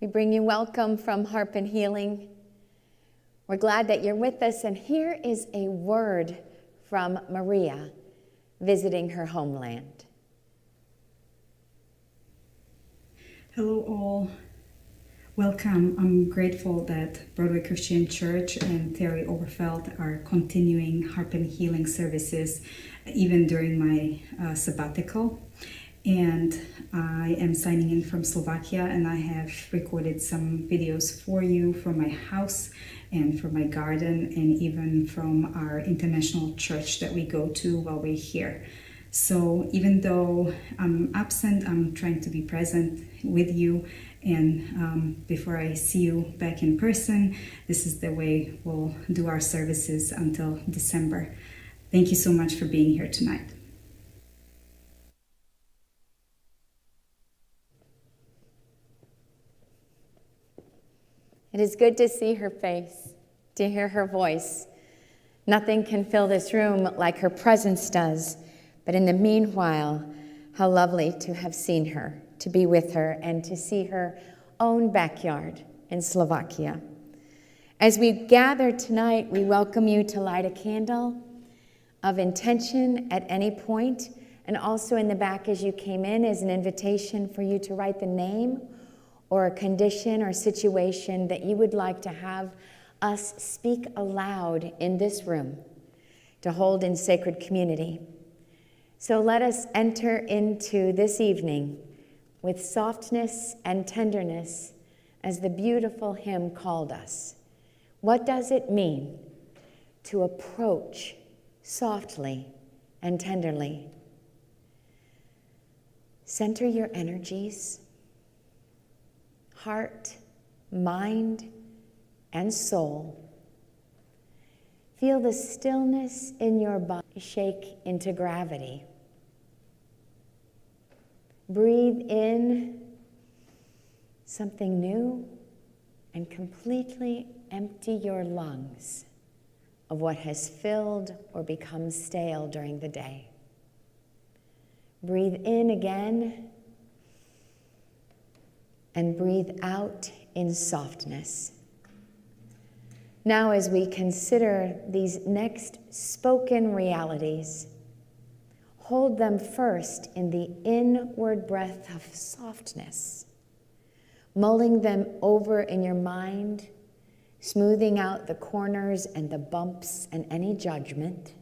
We bring you welcome from Harp Healing. We're glad that you're with us, and here is a word from Maria visiting her homeland. Hello all. Welcome. I'm grateful that Broadway Christian Church and Terry Overfelt are continuing Harp Healing services even during my sabbatical. And I am signing in from Slovakia, and I have recorded some videos for you from my house and from my garden and even from our international church that we go to while we're here. So even though I'm absent, I'm trying to be present with you. And before I see you back in person, this is the way we'll do our services until December. Thank you so much for being here tonight. It is good to see her face, to hear her voice. Nothing can fill this room like her presence does, but in the meanwhile, how lovely to have seen her, to be with her, and to see her own backyard in Slovakia. As we gather tonight, we welcome you to light a candle of intention at any point, and also in the back as you came in is an invitation for you to write the name or a condition or situation that you would like to have us speak aloud in this room to hold in sacred community. So let us enter into this evening with softness and tenderness as the beautiful hymn called us. What does it mean to approach softly and tenderly? Center your energies, heart, mind, and soul. Feel the stillness in your body shake into gravity. Breathe in something new and completely empty your lungs of what has filled or become stale during the day. Breathe in again and breathe out in softness. Now, as we consider these next spoken realities, hold them first in the inward breath of softness, mulling them over in your mind, smoothing out the corners and the bumps and any judgment,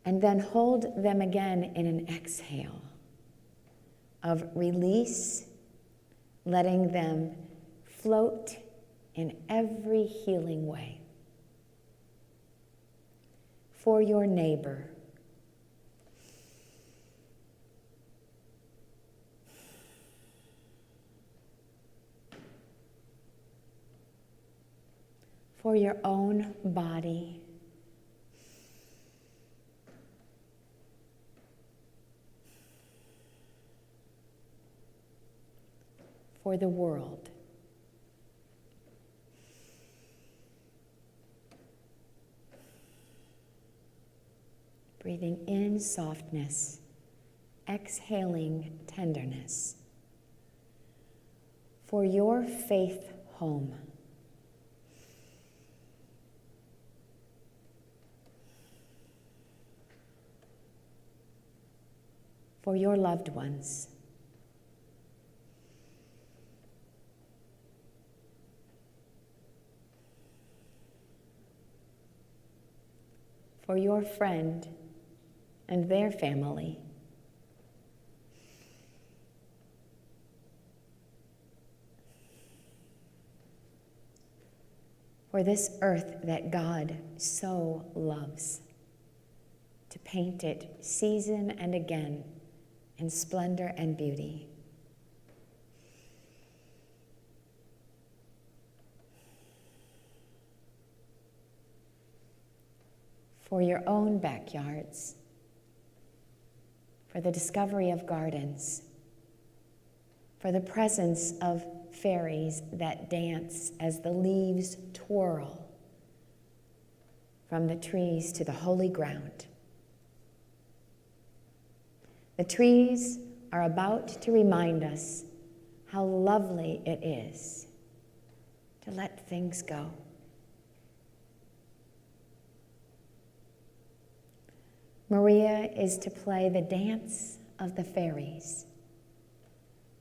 and then hold them again in an exhale of release, letting them float in every healing way. For your neighbor, for your own body, for the world. Breathing in softness, exhaling tenderness. For your faith home. For your loved ones. For your friend and their family. For this earth that God so loves, to paint it season and again in splendor and beauty. For your own backyards, for the discovery of gardens, for the presence of fairies that dance as the leaves twirl from the trees to the holy ground. The trees are about to remind us how lovely it is to let things go. Maria is to play the dance of the fairies,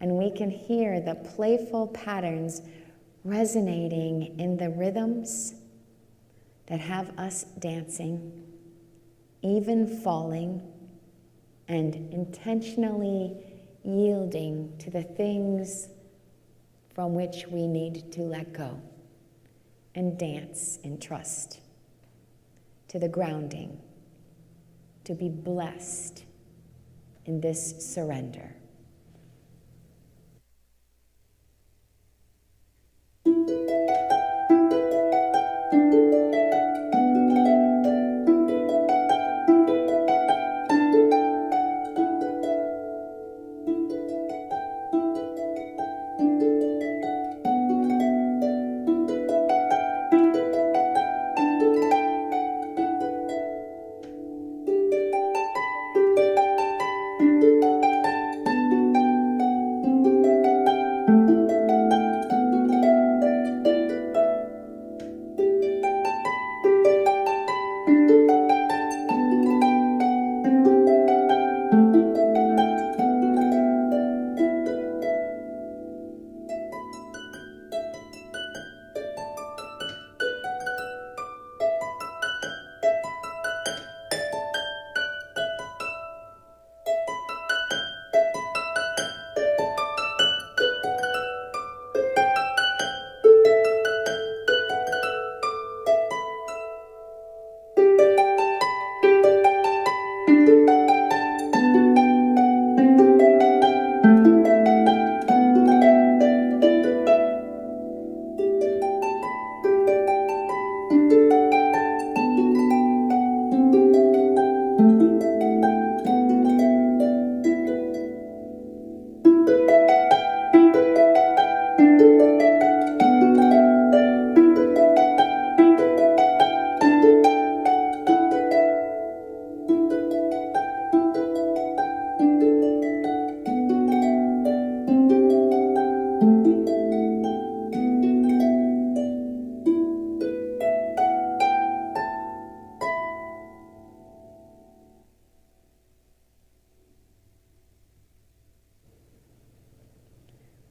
and we can hear the playful patterns resonating in the rhythms that have us dancing, even falling, and intentionally yielding to the things from which we need to let go and dance in trust, to the grounding, to be blessed in this surrender.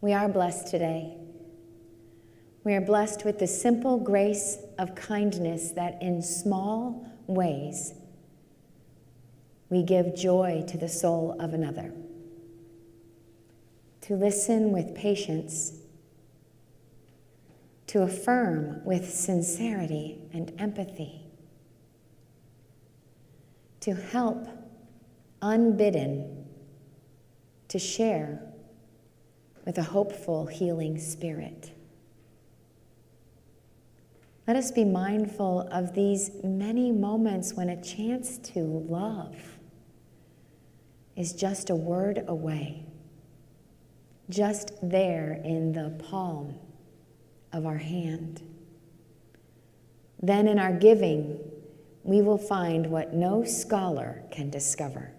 We are blessed today. We are blessed with the simple grace of kindness that in small ways we give joy to the soul of another. To listen with patience, to affirm with sincerity and empathy, to help unbidden, to share with a hopeful, healing spirit. Let us be mindful of these many moments when a chance to love is just a word away, just there in the palm of our hand. Then in our giving, we will find what no scholar can discover,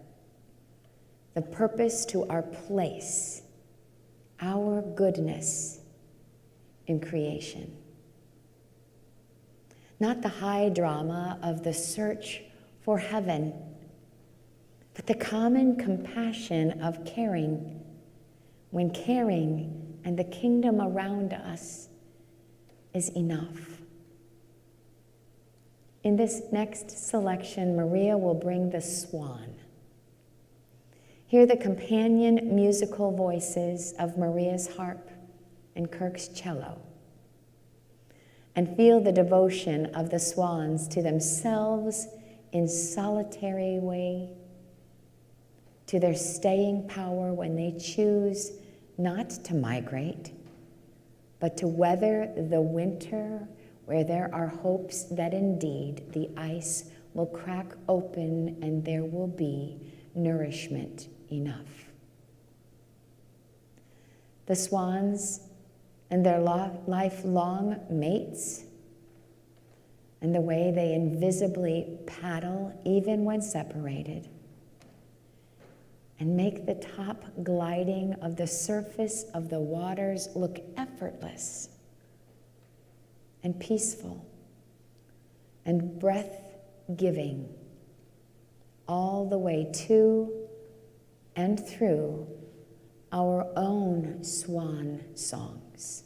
the purpose to our place, our goodness in creation. Not the high drama of the search for heaven, but the common compassion of caring, when caring and the kingdom around us is enough. In this next selection, Maria will bring the swan. Hear the companion musical voices of Maria's harp and Kirk's cello, and feel the devotion of the swans to themselves in solitary way, to their staying power when they choose not to migrate, but to weather the winter where there are hopes that indeed the ice will crack open and there will be nourishment enough. The swans and their lifelong mates, and the way they invisibly paddle even when separated, and make the top gliding of the surface of the waters look effortless and peaceful and breath-giving all the way to and through our own swan songs.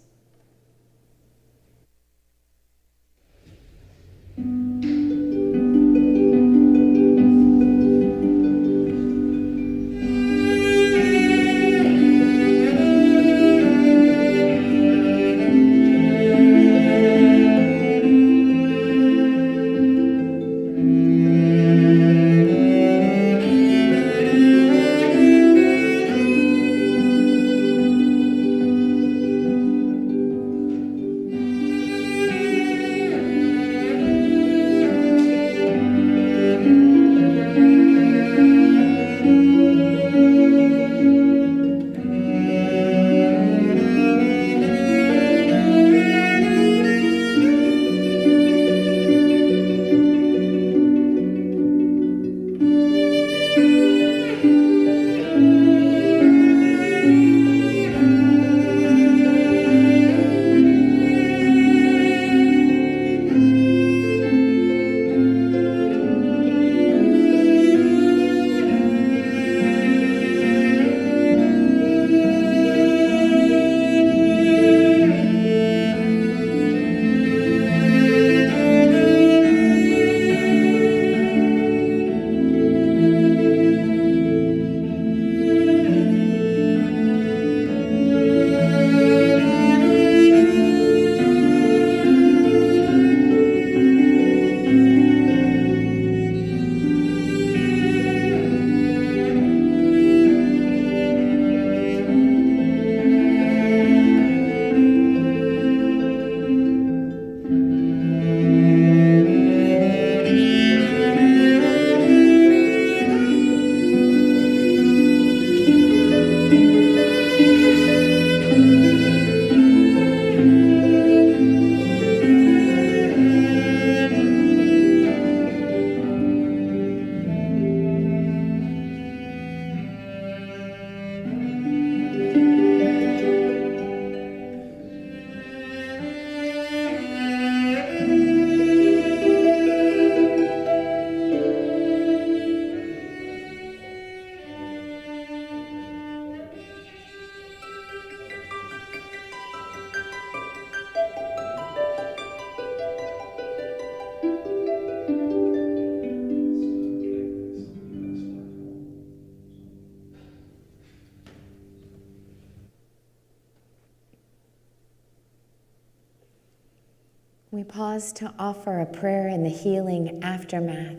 We pause to offer a prayer in the healing aftermath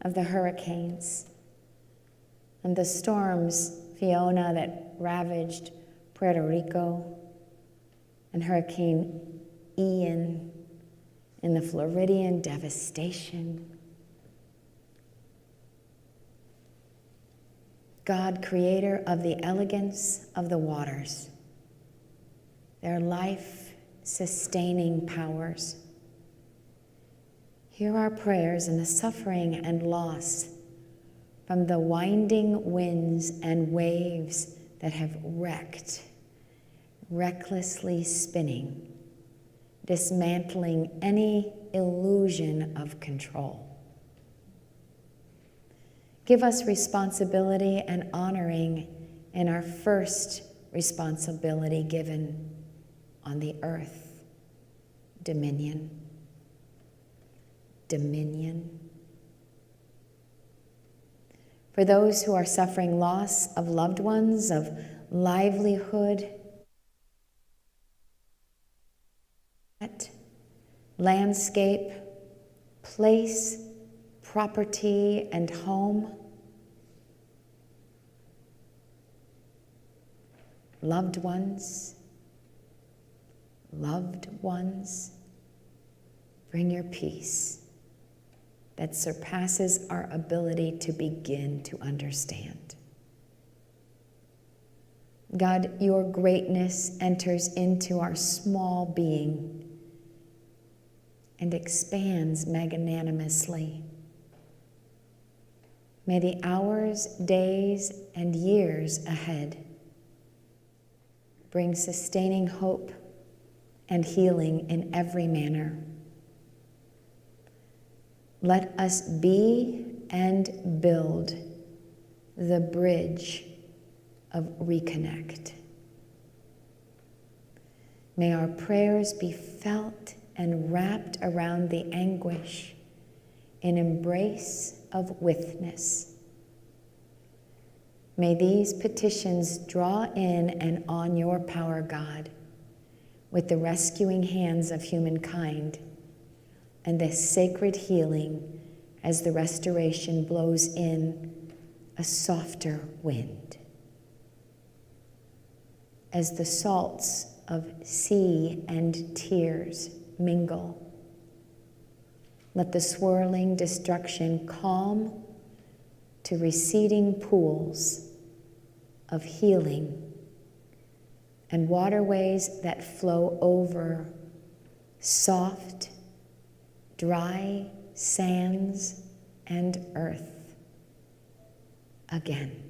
of the hurricanes and the storms, Fiona, that ravaged Puerto Rico, and Hurricane Ian in the Floridian devastation. God, creator of the elegance of the waters, their life-sustaining powers, hear our prayers in the suffering and loss from the winding winds and waves that have wrecked, recklessly spinning, dismantling any illusion of control. Give us responsibility and honoring in our first responsibility given on the earth, dominion. Dominion. For those who are suffering loss of loved ones, of livelihood, landscape, place, property, and home. Loved ones, bring your peace that surpasses our ability to begin to understand. God, your greatness enters into our small being and expands magnanimously. May the hours, days, and years ahead bring sustaining hope and healing in every manner. Let us be and build the bridge of reconnect. May our prayers be felt and wrapped around the anguish in embrace of witness. May these petitions draw in and on your power, God, with the rescuing hands of humankind and the sacred healing as the restoration blows in a softer wind. As the salts of sea and tears mingle, let the swirling destruction calm to receding pools of healing and waterways that flow over soft, dry sands and earth again.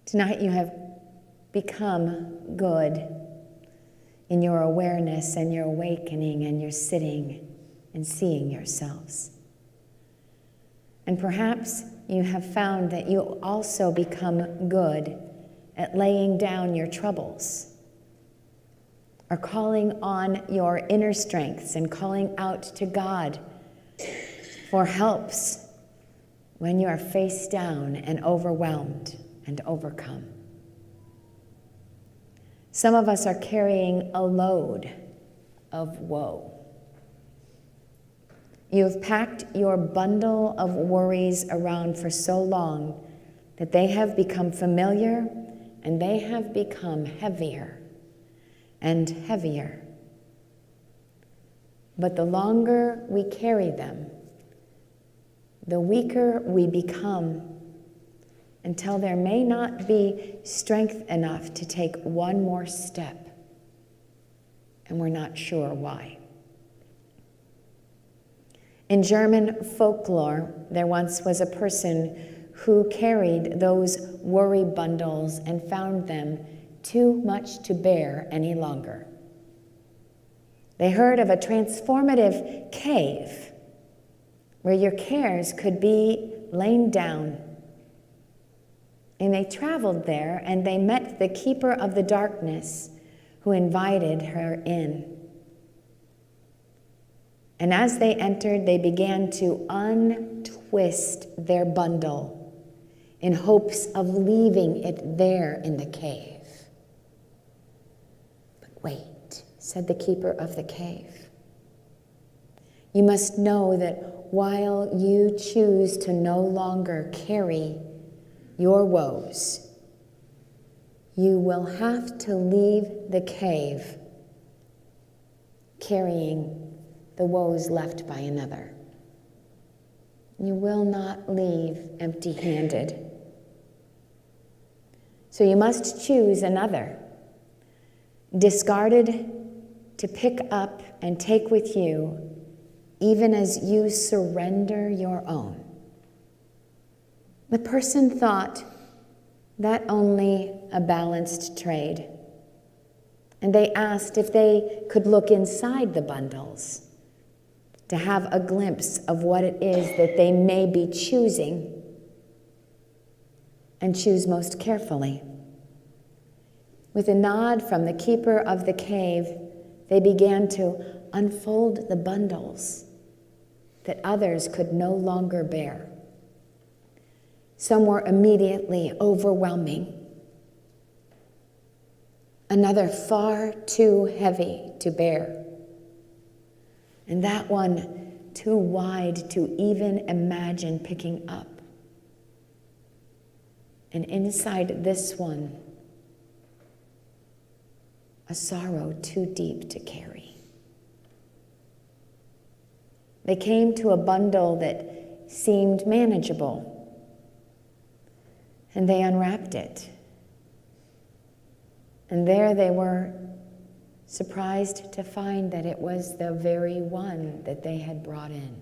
Tonight you have become good in your awareness and your awakening and your sitting and seeing yourselves. And perhaps you have found that you also become good at laying down your troubles or calling on your inner strengths and calling out to God for helps when you are face down and overwhelmed and overcome. Some of us are carrying a load of woe. You have packed your bundle of worries around for so long that they have become familiar and they have become heavier and heavier. But the longer we carry them, the weaker we become, until there may not be strength enough to take one more step, and we're not sure why. In German folklore, there once was a person who carried those worry bundles and found them too much to bear any longer. They heard of a transformative cave where your cares could be lain down. And they traveled there, and they met the keeper of the darkness, who invited her in. And as they entered, they began to untwist their bundle in hopes of leaving it there in the cave. But wait, said the keeper of the cave. You must know that while you choose to no longer carry your woes, you will have to leave the cave carrying the woes left by another. You will not leave empty-handed. So you must choose another, discarded to pick up and take with you, even as you surrender your own. The person thought that only a balanced trade, and they asked if they could look inside the bundles to have a glimpse of what it is that they may be choosing, and choose most carefully. With a nod from the keeper of the cave, they began to unfold the bundles that others could no longer bear. Some were immediately overwhelming, another far too heavy to bear, and that one too wide to even imagine picking up. And inside this one, a sorrow too deep to carry. They came to a bundle that seemed manageable, and they unwrapped it. And there they were, surprised to find that it was the very one that they had brought in.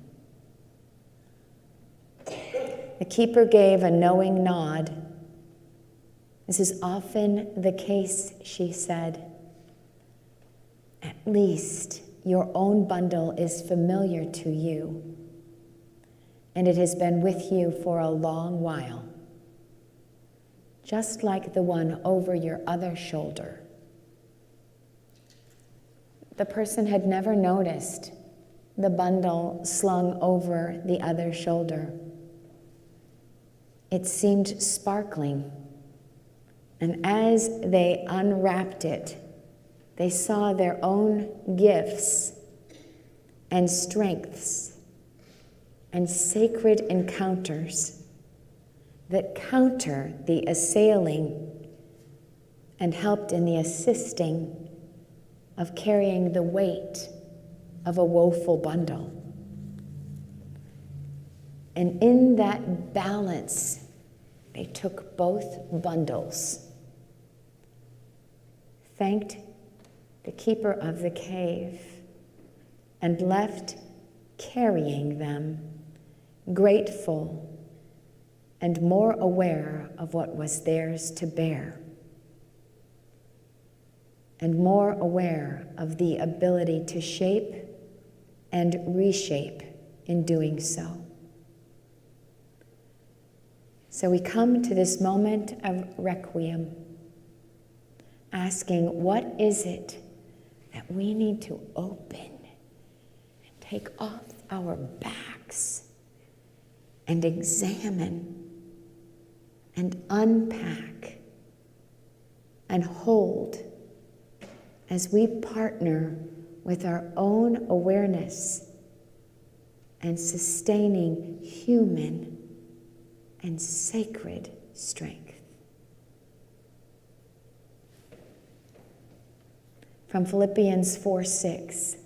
The keeper gave a knowing nod. This is often the case, she said. At least your own bundle is familiar to you, and it has been with you for a long while, just like the one over your other shoulder. The person had never noticed the bundle slung over the other shoulder. It seemed sparkling, and as they unwrapped it, they saw their own gifts and strengths and sacred encounters that counter the assailing and helped in the assisting of carrying the weight of a woeful bundle. And in that balance, they took both bundles, thanked the keeper of the cave, and left carrying them, grateful and more aware of what was theirs to bear, and more aware of the ability to shape and reshape in doing so. So we come to this moment of requiem, asking, what is it that we need to open and take off our backs and examine and unpack and hold as we partner with our own awareness and sustaining human and sacred strength. From Philippians 4:6,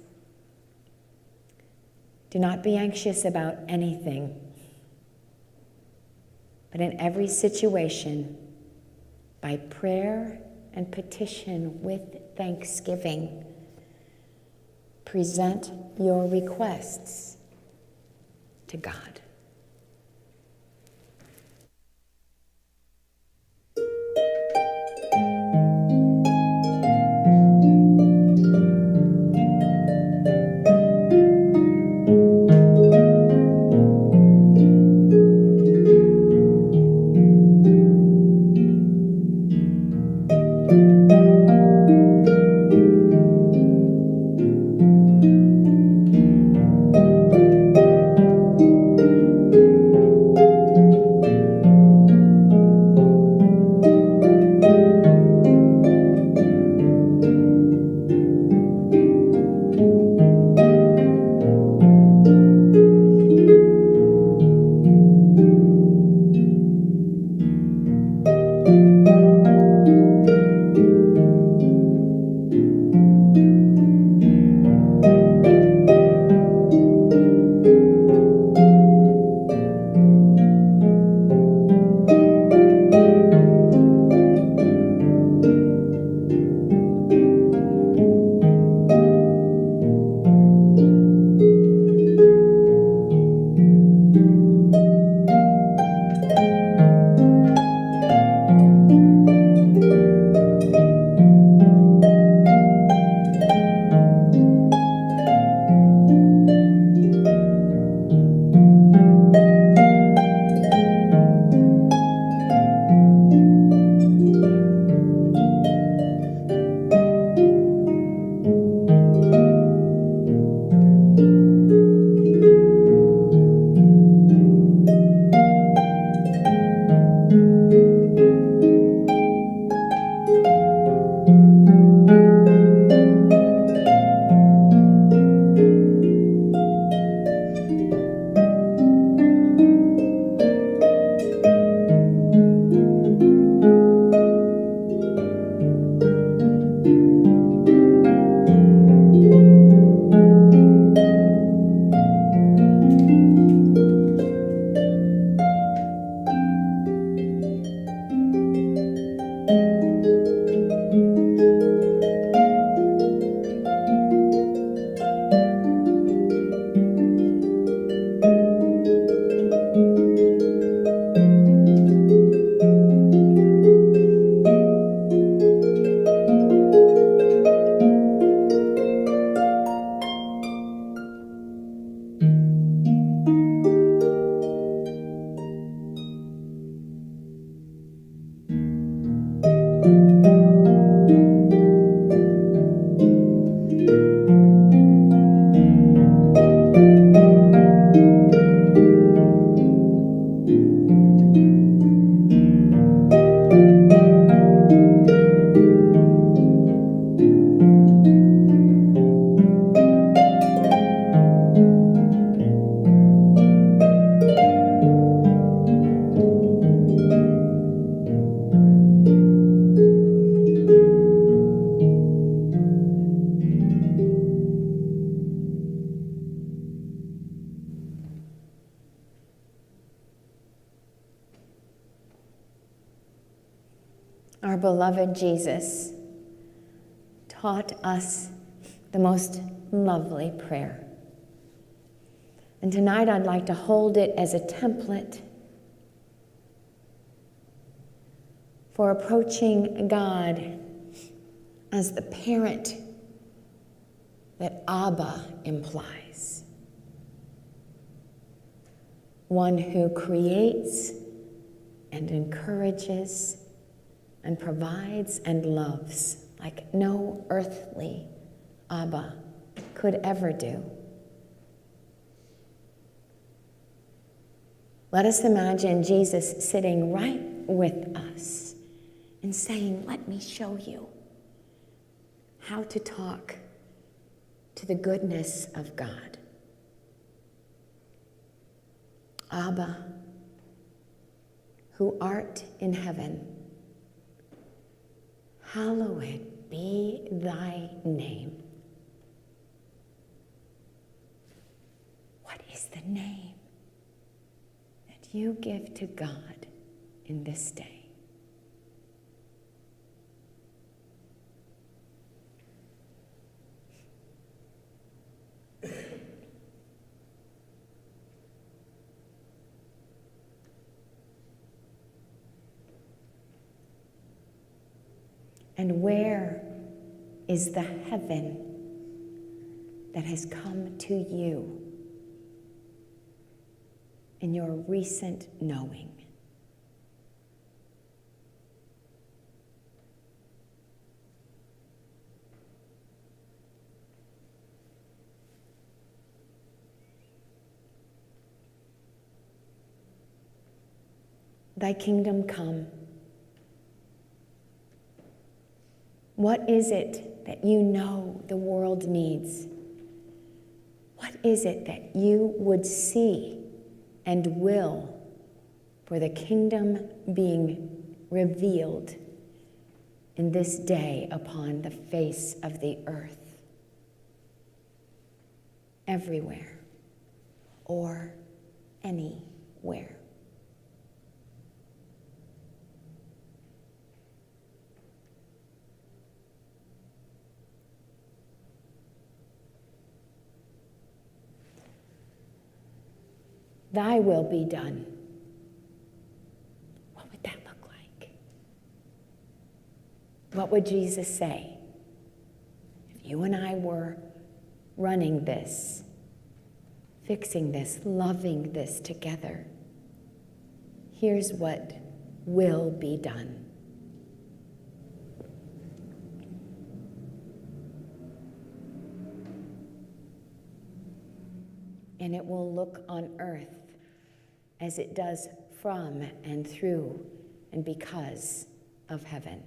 do not be anxious about anything, but in every situation, by prayer and petition with thanksgiving, present your requests to God. our beloved Jesus taught us the most lovely prayer. And tonight I'd like to hold it as a template for approaching God as the parent that Abba implies. One who creates and encourages and provides and loves like no earthly Abba could ever do. Let us imagine Jesus sitting right with us and saying, "Let me show you how to talk to the goodness of God." Abba, who art in heaven, hallowed be thy name. What is the name that you give to God in this day? And where is the heaven that has come to you in your recent knowing? Thy kingdom come. What is it that you know the world needs? What is it that you would see and will for the kingdom being revealed in this day upon the face of the earth? Everywhere or anywhere. Thy will be done. What would that look like? What would Jesus say if you and I were running this, fixing this, loving this together? Here's what will be done. And it will look on earth as it does from and through and because of heaven.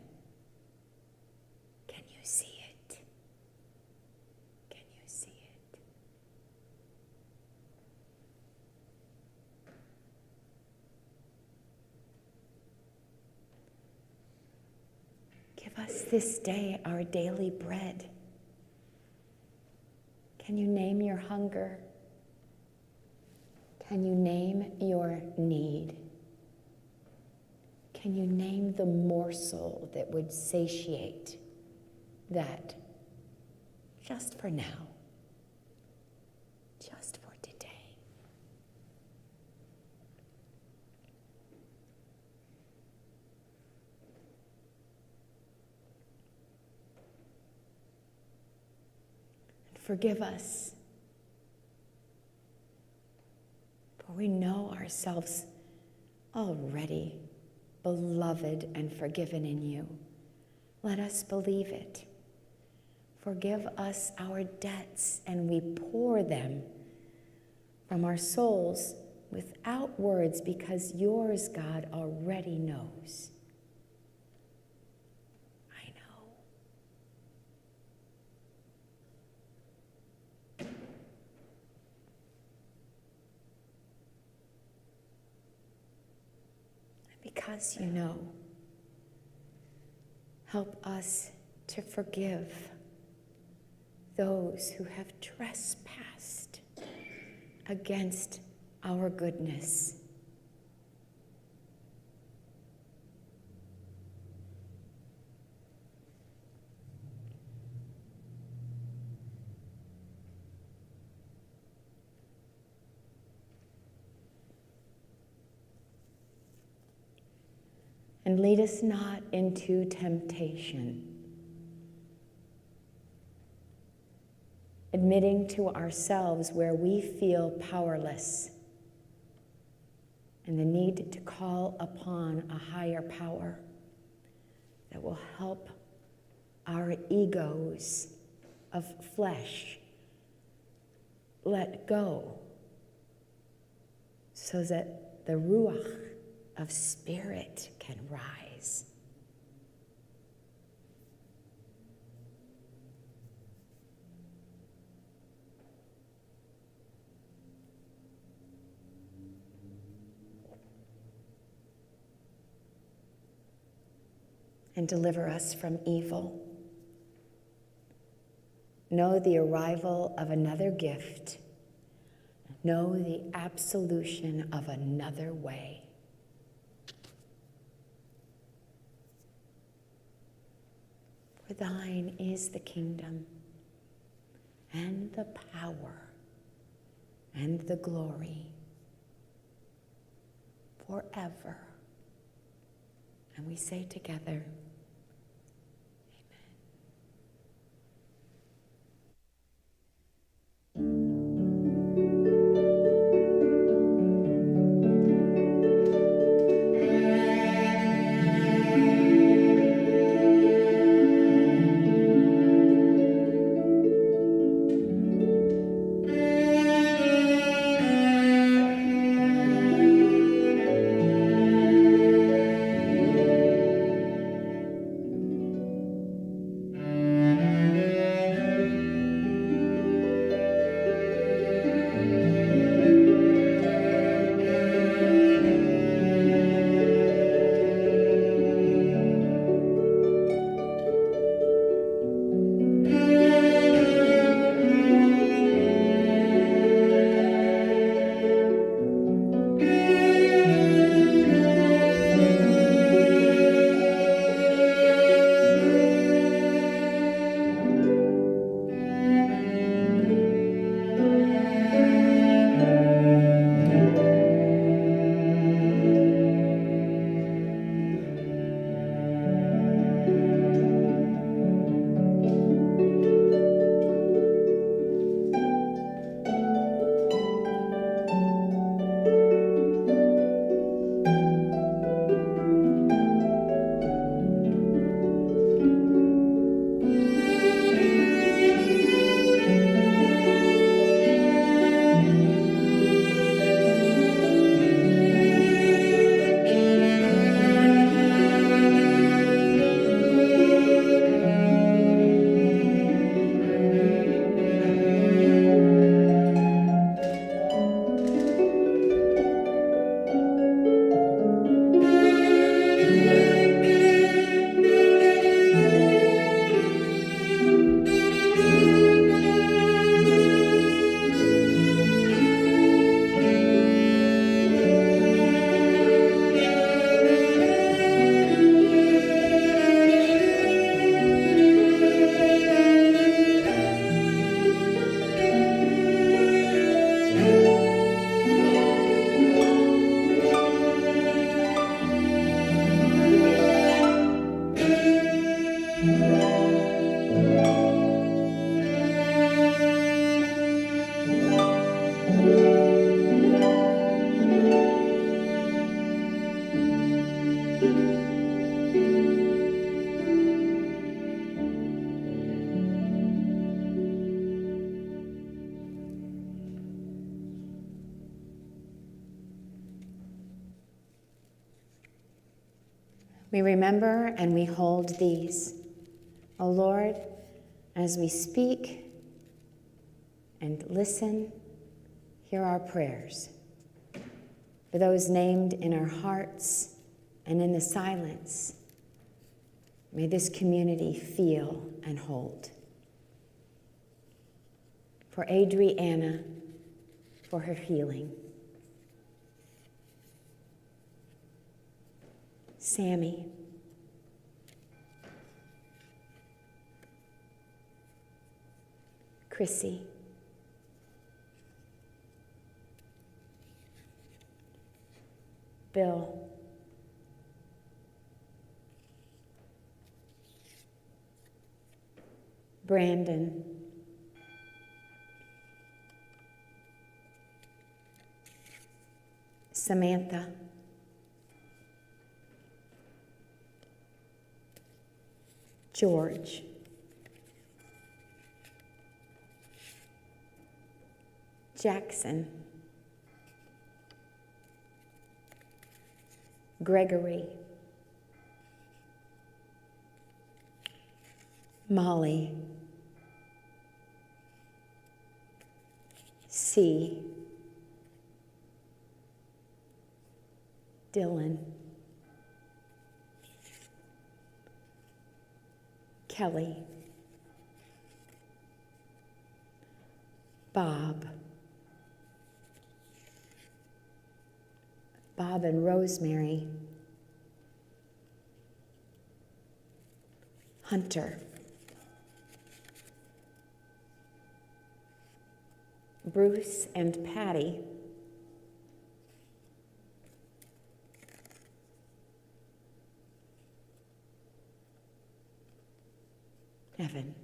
Can you see it? Can you see it? Give us this day our daily bread. Can you name your hunger? Can you name your need? Can you name the morsel that would satiate that just for now, just for today? And forgive us. For we know ourselves already beloved and forgiven in you. Let us believe it. Forgive us our debts, and we pour them from our souls without words, because yours, God, already knows. I know. Because you know, help us to forgive those who have trespassed against our goodness. And lead us not into temptation. Admitting to ourselves where we feel powerless and the need to call upon a higher power that will help our egos of flesh let go so that the ruach of spirit can rise. And deliver us from evil. Know the arrival of another gift. Know the absolution of another way. For thine is the kingdom, and the power, and the glory, forever. And we say together, we remember and we hold these. O Lord, as we speak and listen, hear our prayers. For those named in our hearts and in the silence, may this community feel and hold. For Adriana, for her healing. Sammy. Chrissy. Bill. Brandon, Samantha, George, Jackson, Gregory, Molly, C, Dylan, Kelly, Bob and Rosemary, Hunter, Bruce and Patty, Evan,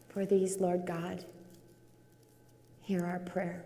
for these, Lord God, hear our prayer.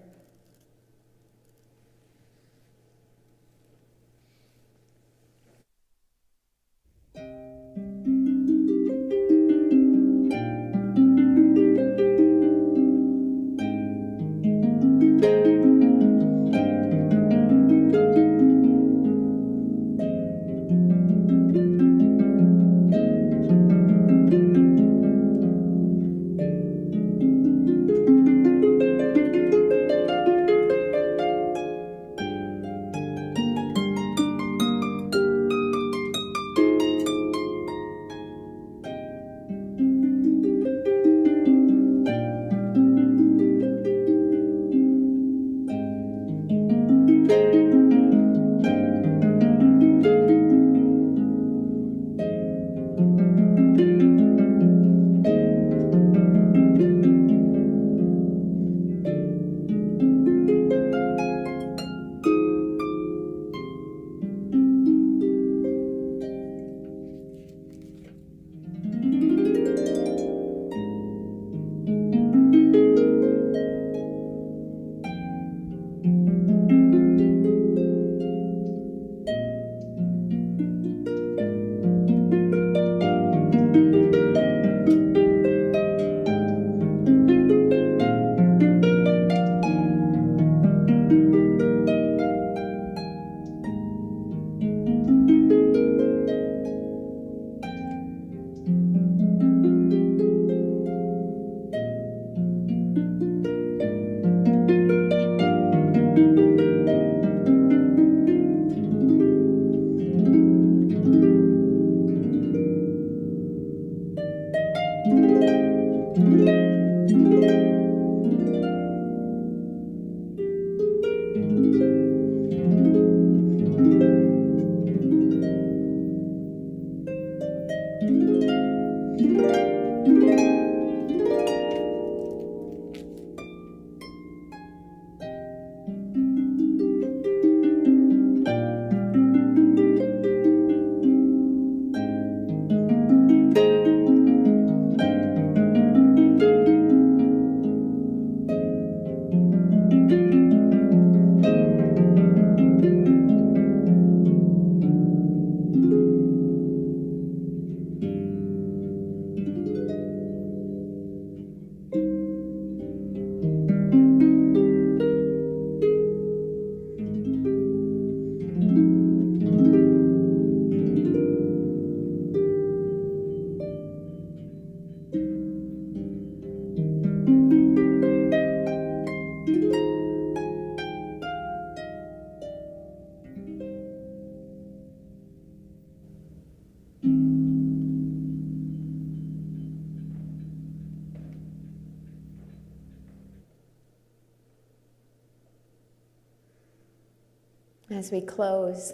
As we close,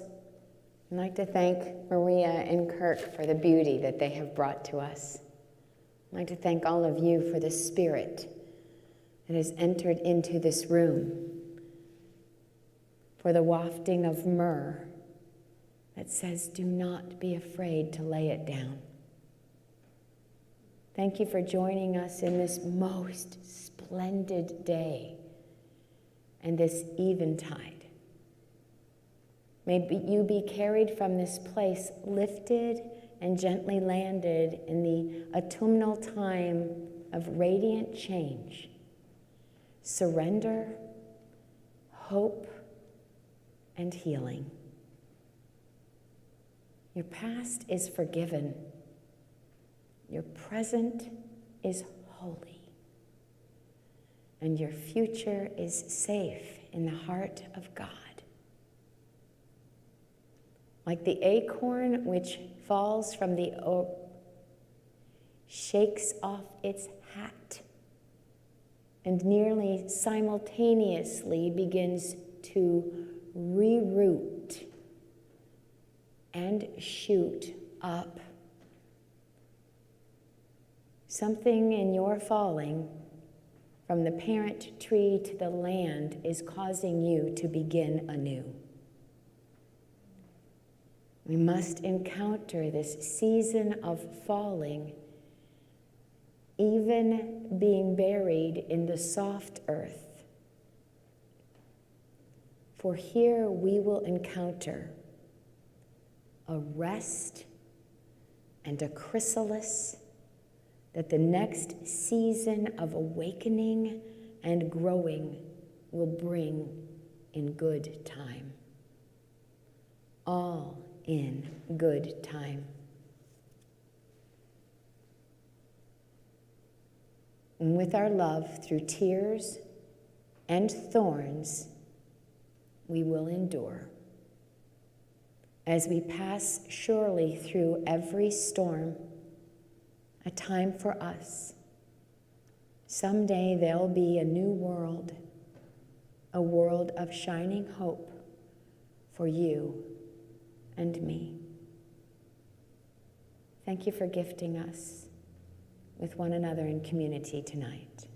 I'd like to thank Maria and Kirk for the beauty that they have brought to us. I'd like to thank all of you for the spirit that has entered into this room, for the wafting of myrrh, that says, do not be afraid to lay it down. Thank you for joining us in this most splendid day and this eventide. May you be carried from this place, lifted and gently landed in the autumnal time of radiant change, surrender, hope, and healing. Your past is forgiven. Your present is holy. And your future is safe in the heart of God. Like the acorn which falls from the oak, shakes off its hat, and nearly simultaneously begins to reroot and shoot up. Something in your falling from the parent tree to the land is causing you to begin anew. We must encounter this season of falling, even being buried in the soft earth. For here we will encounter a rest and a chrysalis that the next season of awakening and growing will bring in good time. All in good time. And with our love through tears and thorns, we will endure. As we pass surely through every storm, a time for us. Someday there'll be a new world, a world of shining hope for you and me. Thank you for gifting us with one another in community tonight.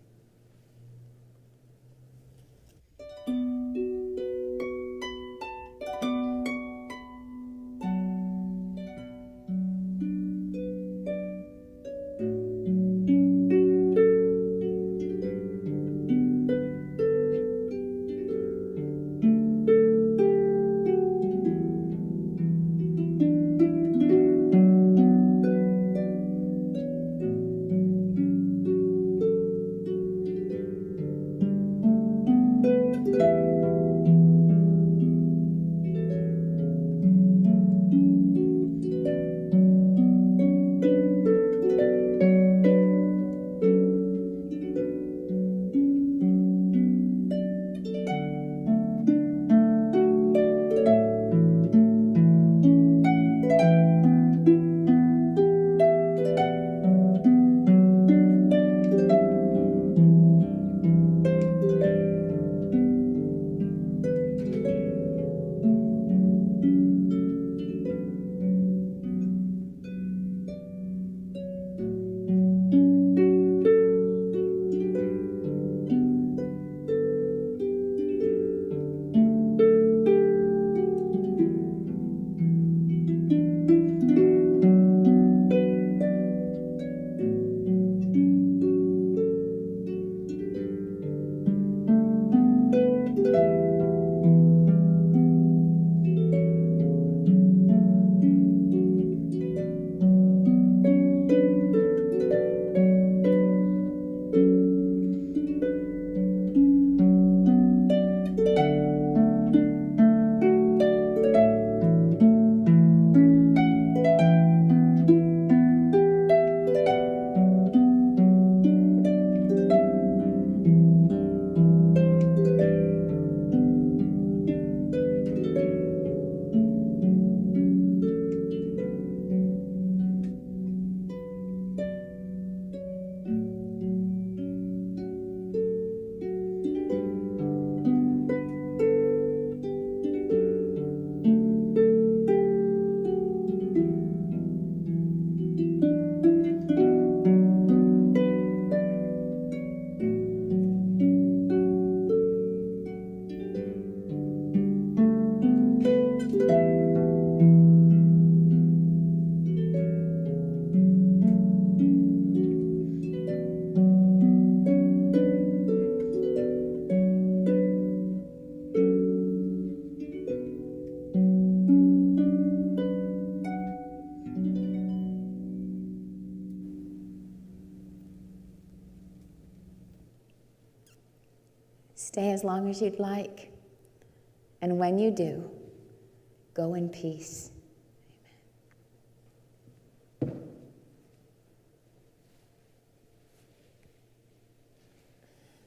Stay as long as you'd like. And when you do, go in peace.